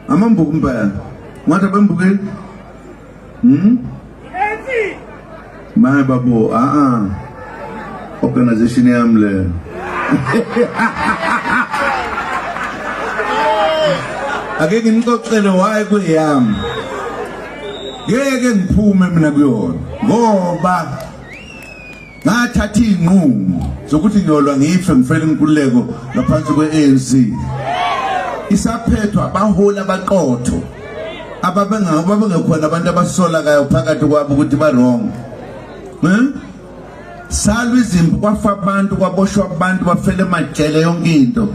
amambuku mpela ngathi bembukeni my babo organization yami le akeke ngixoxele why kuyami ngeke ngiphume mina kuyona ngoba ngathatha inqumo zokuthi ngiyolwa ngife ngifele inkululeko ngaphansi kwe-ANC isaphethwa abaholi abaqotho ababengekhona abantu abasola kayo phakathi kwabo ukuthi ba-wrong salwa izimpi kwafa abantu kwaboshwa abantu bafele emajele yonke into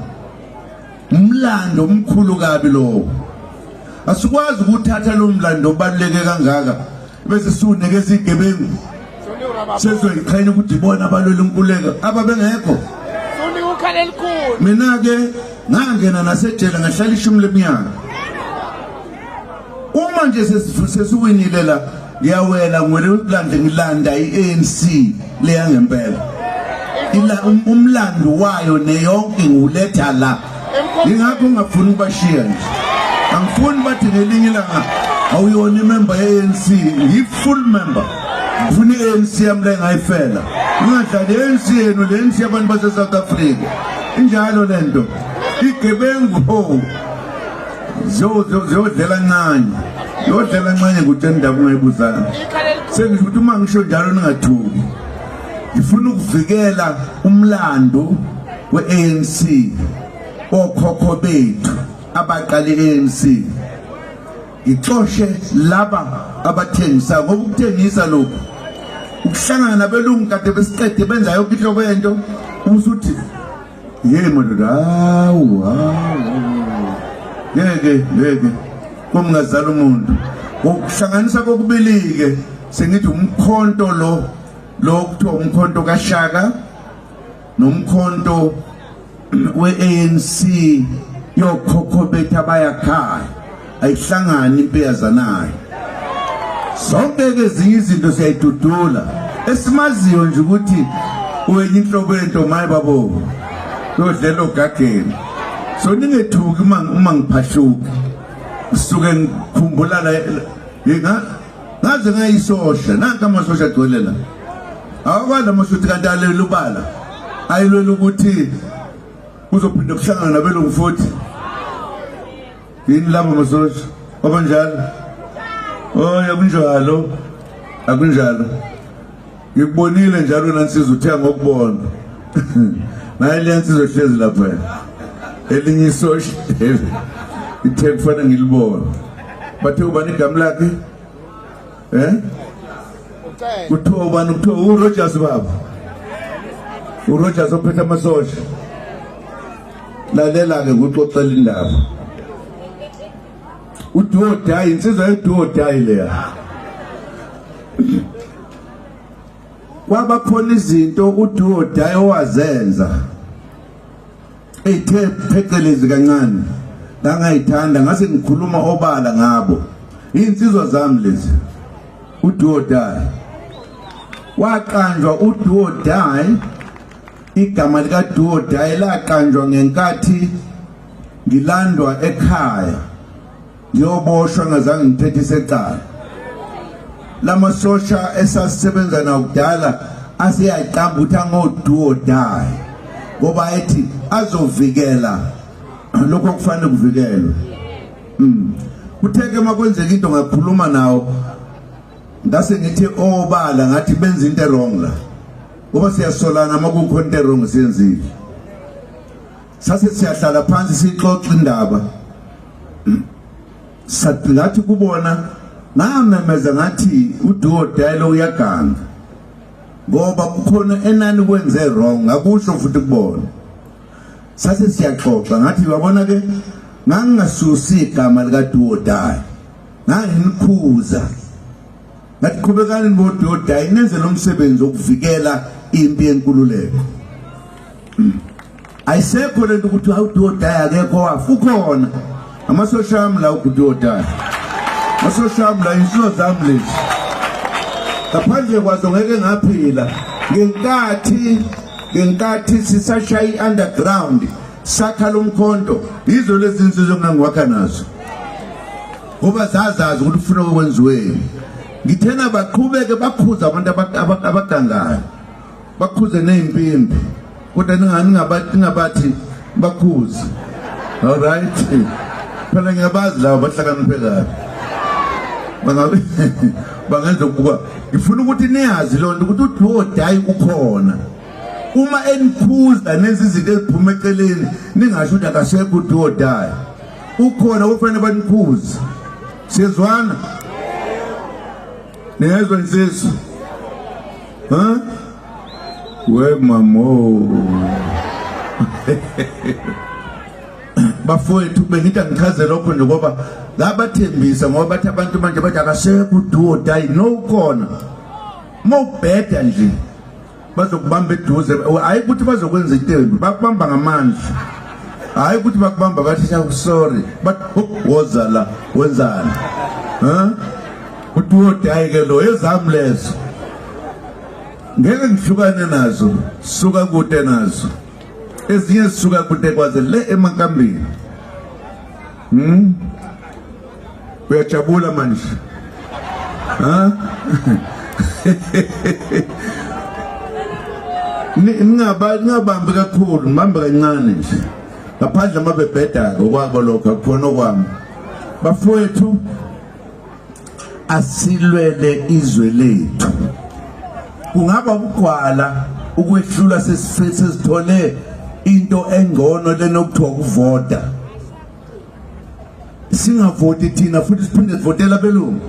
umlando omkhulu kabi lowo asikwazi ukuthatha lo mlando obaluleke kangaka bese siwunikeza igebengu sezoyiqhenya ukuthi ibona abalwela inkululeko ababengekho mina ke ngangena nasejele ngahlala 10 leminyaka uma nje sesiwinile la ngiyawela ngwele ukulanda ngilanda i-ANC leya ngempela umlando wayo neyonke nguletha la ingakho ngafuna ukubashiya nje angifuni bathi ngelinye ilanga awuyona imember ye-ANC yi-full member ngifuna i-ANC yami le ngayifela ngingadlali i-ANC yenu le ANC yabantu base-South Africa injalo lento igebengu ziyodlela ncane yodlela ncane kutshela indaba ungayibuzana sengisho ukuthi uma ngisho njalo ningathuki ngifuna ukuvikela umlando we-ANC okhokho bethu abaqala i-ANC ixoshe laba abathengisa ngoba ukuthengisa lokhu ukuhlangana nabelungu kade besiqede benza yonke inhlobo yento usuthi madoda ngeke kumngazala umuntu ukuhlanganisa kokubili-ke sengithi umkhonto lo kuthiwa umkhonto kaShaka nomkhonto we-ANC yokhokho bethu abayakhaya ayihlangani impeyazanayo zonke-ke ezinye izinto siyayidudula esimaziyo nje ukuthi uwenye inhlobo yento maye babo yodlela ogageni so ningethuki uma ngiphahluka ngisuke ngikhumbula ngaze ngayisosha nanka amasosha agcwele la awakwazi amasosha kanti alelo ubala ayilwela ukuthi uzophinda kuhlangana nabelungu futhi yini labo amasosha obanjalo akunjalo ngikubonile njalo nansizwa uthenga ngokubona naye le nsizwa hlezi lapha elinye isosha ithe kufanele ngilibona bathe ubani igama lakhe kuthiwa ubani kuthiwa uRogers baba uRogers ophethe amasosha lalela-ke kuxoxela indaba uDuodayi insizwa yeDuodayi leya kwaba khona izinto uDuodayi owazenza ethe phecelezi kancane ngangayithanda ngase ngikhuluma obala ngabo insizwa zami lezi uDuodayi waqanjwa uDuodayi igama likaDuodayi laqanjwa ngenkathi ngilandwa ekhaya ngiyoboshwa ngazange ngithethe isecala lamasosha esasisebenza nawo kudala aseyaqambutha ngoDuodayi ngoba ethi azovikela lokho kufanele kuvikelwe kutheke makwenzeka into ngakhuluma nawo ngase ngithi obala ngathi benza into wrong la ngoba siyasolana makukho into wrong siyenzile sase siyahlala phansi sixoxa indaba sathi ngathi kubona ngamemeza ngathi uDuodayi lo uyaganga ngoba kukhona enani kwenze wrong akusho futhi kubona sase siyaxoxa ngathi wabona ke ngangasusi igama likaDuodayi ngangimkhuza ngathi qhubekani noDuodayi nenze lo msebenzi wokuvikela impi yenkululeko ayisekho lento ukuthi uDuodayi akekho wafukhona amasosha ami la uDuodayi amasosha ami la insizwa zami lezi ngaphandle kwazo ngeke ngaphila ngenkathi sisashaya i-underground sakha lomkhonto yizo lezi nsizwe engangiwakha nazo ngoba zazazi ukuthi ufuna ukwenziweni. Ngithena baqhubeke bakhuza abantu abagangayo, bakhuze nezimpimbi, kodwa ningabathi bakhuze. All right, phela ngiyabazi labo bahlakaniphe kabi, bangenza ukuba ngifuna ukuthi niyazi lonto ukuthi uDo or Die ukhona. Uma enikhuza nezi zinto eziphuma eceleni ningasho ukuthi akasekho uDo or Die, ukhona kufanele banikhuze. Siyezwana? Niyezwa insizwa? We mamo. Bafowethu bengithi ngichaze lokho nje ngoba ngabathembisa ngoba bathi abantu manje bathi akasekho uDo or Die. No, ukhona. Mawubheda nje bazokubamba eduze, hayi ukuthi bazokwenza itembu, bakubamba ngamandla. Hayi ukuthi bakubamba bathi sorry, but woza la wenzani? uDo or Die ke lo ezami lezo. Ngeke ngihlukane nazo, suka kude nazo. Ezinye sisuka kude kwaze le emankambini. Uyajabula manje. Ngingabambi kakhulu, ngibambe kancane nje. Ngaphandle amabebheda okwabo lokho akukhona okwami. Bafowethu asilwele izwe lethu. Kungaba ukugwala ukwehlula sesithole into engcono lenokuthiwa ukuvota. Singavoti thina futhi siphinde sivotela belungu.